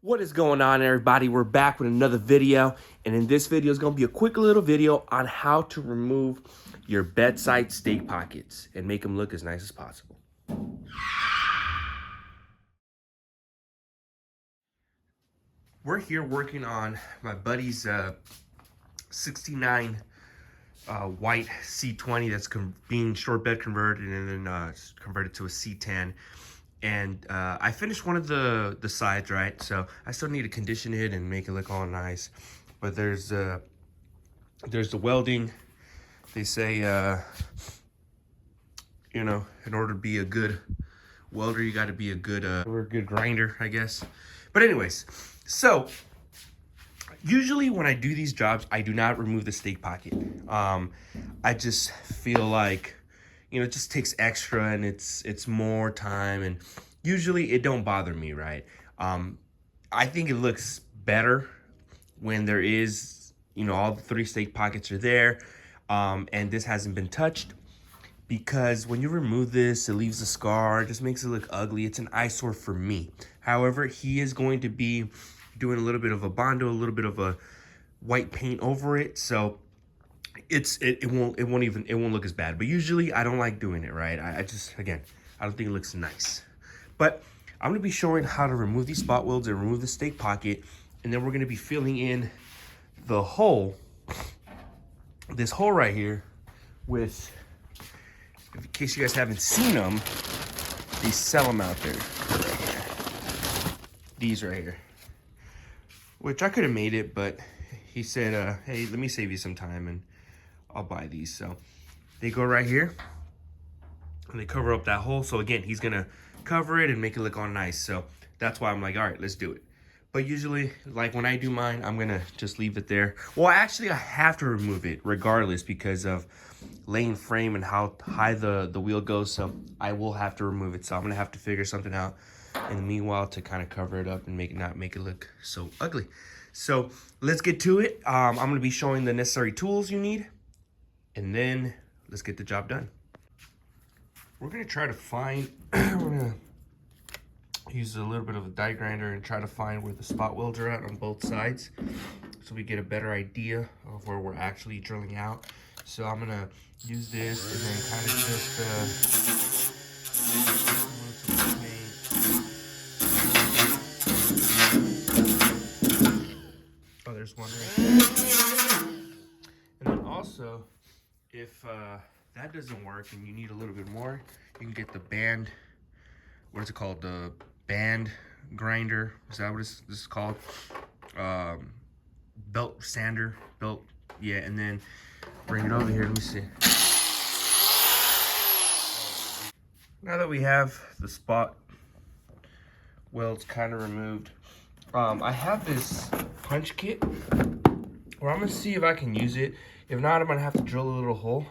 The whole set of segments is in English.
What is going on, everybody? We're back with another video, and in this video is going to be a quick little video on how to remove your bedside stake pockets and make them look as nice as possible. We're here working on my buddy's 69 white C20 that's being short bed converted and then converted to a C10. And I finished one of the sides, right? So I still need to condition it and make it look all nice. But there's the welding. They say, you know, in order to be a good welder, you got to be a good grinder, I guess. But anyways, so usually when I do these jobs, I do not remove the stake pocket. I just feel like, you know, it just takes extra and it's more time, and usually it don't bother me, right? I think it looks better when there is, you know, all the 3 stake pockets are there, and this hasn't been touched, because when you remove this, it leaves a scar. It just makes it look ugly. It's an eyesore for me. However, he is going to be doing a little bit of a Bondo, a little bit of a white paint over it, so it won't look as bad. But usually I don't like doing it, right? I just, again, I don't think it looks nice. But I'm gonna be showing how to remove these spot welds and remove the stake pocket, and then we're gonna be filling in the hole, this hole right here, with, in case you guys haven't seen them, they sell them out there right here. These right here, which I could have made it, but he said, hey, let me save you some time and I'll buy these. So they go right here and they cover up that hole. So again, he's gonna cover it and make it look all nice. So that's why I'm like, all right, let's do it. But usually, like when I do mine, I'm gonna just leave it there. Well, actually I have to remove it regardless because of laying frame and how high the wheel goes. So I will have to remove it. So I'm gonna have to figure something out in the meanwhile to kind of cover it up and not make it look so ugly. So let's get to it. I'm gonna be showing the necessary tools you need, and then let's get the job done. We're gonna try to find, we're gonna use a little bit of a die grinder and try to find where the spot welds are at on both sides, so we get a better idea of where we're actually drilling out. So I'm gonna use this and then kind of just, oh, there's one right there. And then also, if that doesn't work and you need a little bit more, you can get the band, what is it called? The band grinder. Is that what this is called? Belt sander, yeah, and then bring it over here. Let me see. Now that we have the spot welds kind of removed, I have this punch kit where I'm gonna see if I can use it. If not, I'm gonna have to drill a little hole.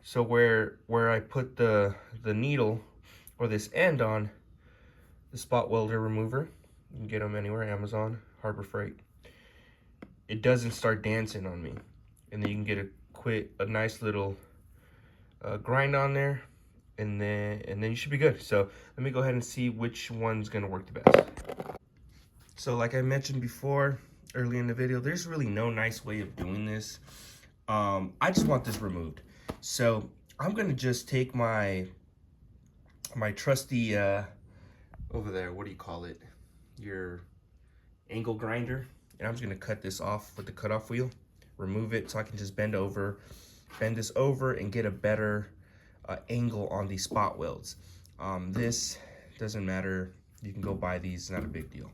So where I put the needle or this end on the spot welder remover, you can get them anywhere, Amazon, Harbor Freight. It doesn't start dancing on me, and then you can get a nice little grind on there, and then you should be good. So let me go ahead and see which one's gonna work the best. So like I mentioned before, early in the video, there's really no nice way of doing this. I just want this removed. So I'm gonna just take my trusty, over there, what do you call it? Your angle grinder. And I'm just gonna cut this off with the cutoff wheel, remove it so I can just bend this over and get a better angle on these spot welds. This doesn't matter. You can go buy these, not a big deal.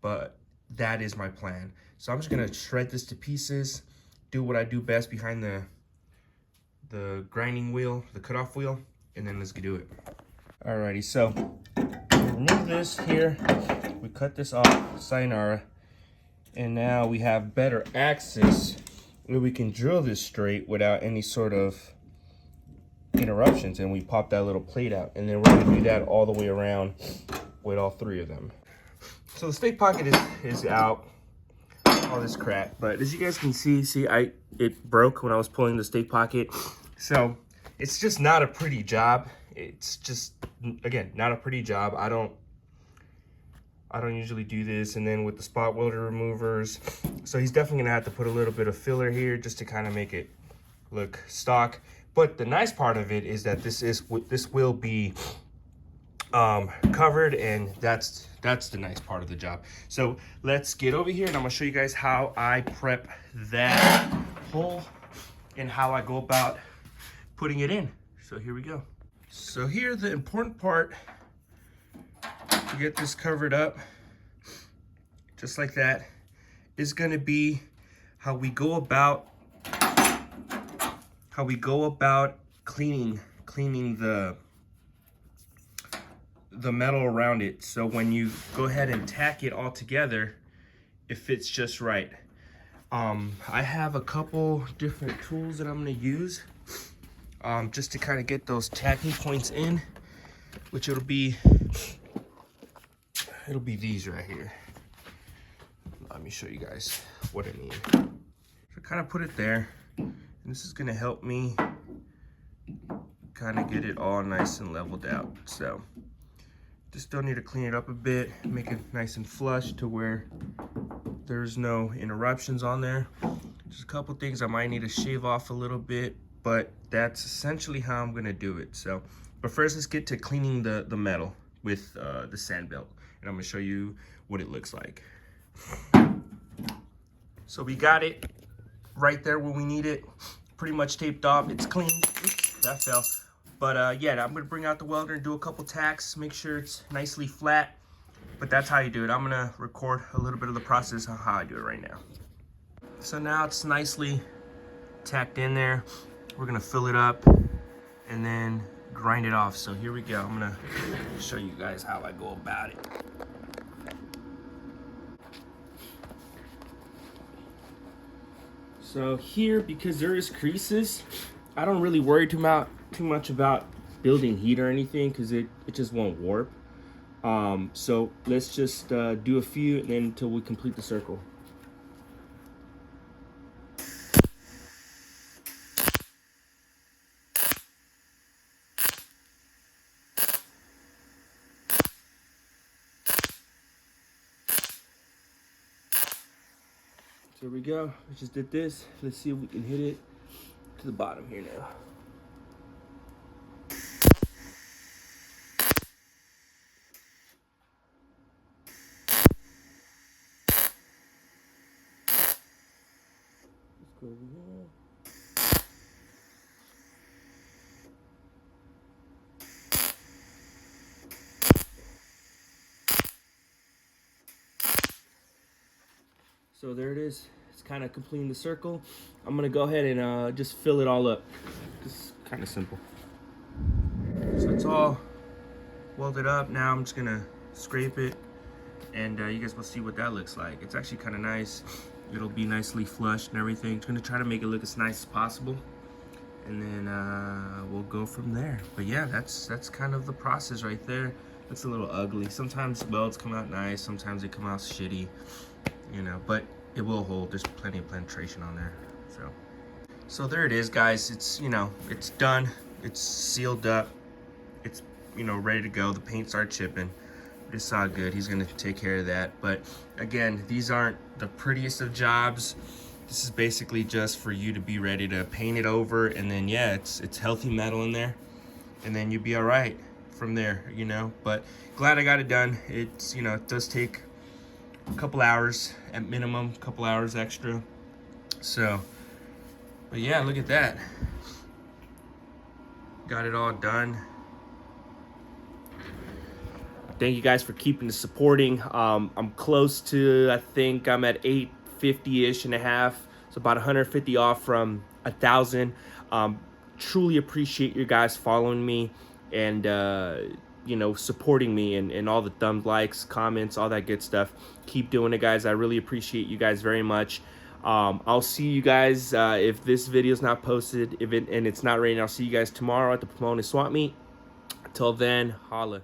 But that is my plan. So I'm just gonna shred this to pieces, do what I do best behind the grinding wheel, the cutoff wheel, and then let's do it. Alrighty, so remove this here. We cut this off, sayonara. And now we have better access where we can drill this straight without any sort of interruptions. And we pop that little plate out. And then we're gonna do that all the way around with all 3 of them. So the stake pocket is out, all this crap. But as you guys can see, it broke when I was pulling the stake pocket. So it's just not a pretty job. It's just, again, not a pretty job. I don't I don't usually do this. And then with the spot welder removers, so he's definitely gonna have to put a little bit of filler here just to kind of make it look stock. But the nice part of it is that this will be covered, and that's the nice part of the job. So let's get over here and I'm gonna show you guys how I prep that hole and how I go about putting it in. So here we go. So here, the important part to get this covered up just like that is going to be how we go about cleaning the metal around it. So when you go ahead and tack it all together, it fits just right. I have a couple different tools that I'm going to use just to kind of get those tacking points in, which it'll be these right here. Let me show you guys what I need. So kind of put it there, and this is going to help me kind of get it all nice and leveled out. So just still need to clean it up a bit, make it nice and flush to where there's no interruptions on there. Just a couple things I might need to shave off a little bit, but that's essentially how I'm gonna do it. So, but first let's get to cleaning the metal with the sand belt, and I'm gonna show you what it looks like. So we got it right there where we need it, pretty much taped off. It's clean. Oops, that fell. But yeah, I'm gonna bring out the welder and do a couple tacks, make sure it's nicely flat. But that's how you do it. I'm gonna record a little bit of the process on how I do it right now. So now it's nicely tacked in there. We're gonna fill it up and then grind it off. So here we go. I'm gonna show you guys how I go about it. So here, because there is creases, I don't really worry too much about building heat or anything, because it just won't warp. So let's just do a few and then until we complete the circle. So here we go. We just did this. Let's see if we can hit it to the bottom here now. Let's go over here. So there it is. It's kind of completing the circle. I'm gonna go ahead and just fill it all up. Just kind of simple. So it's all welded up. Now I'm just gonna scrape it, and you guys will see what that looks like. It's actually kind of nice. It'll be nicely flushed and everything. It's gonna try to make it look as nice as possible, and then we'll go from there. But yeah, that's kind of the process right there. It's a little ugly. Sometimes welds come out nice. Sometimes they come out shitty. You know, but it will hold. There's plenty of penetration on there. So there it is, guys. It's, you know, it's done. It's sealed up. It's, you know, ready to go. The paint started chipping. It's all good. He's gonna take care of that. But again, these aren't the prettiest of jobs. This is basically just for you to be ready to paint it over, and then yeah, it's healthy metal in there, and then you'll be all right from there, you know. But glad I got it done. It's, you know, it does take a couple hours at minimum, a couple hours extra. So, but yeah, look at that. Got it all done. Thank you guys for keeping the supporting. I'm close to, I think I'm at 850-ish and a half. So about 150 off from 1,000. Truly appreciate you guys following me and you know, supporting me, and all the thumbs, likes, comments, all that good stuff. Keep doing it, guys. I really appreciate you guys very much. I'll see you guys if this video is not posted, and it's not raining. I'll see you guys tomorrow at the Pomona Swap Meet. Until then, holla.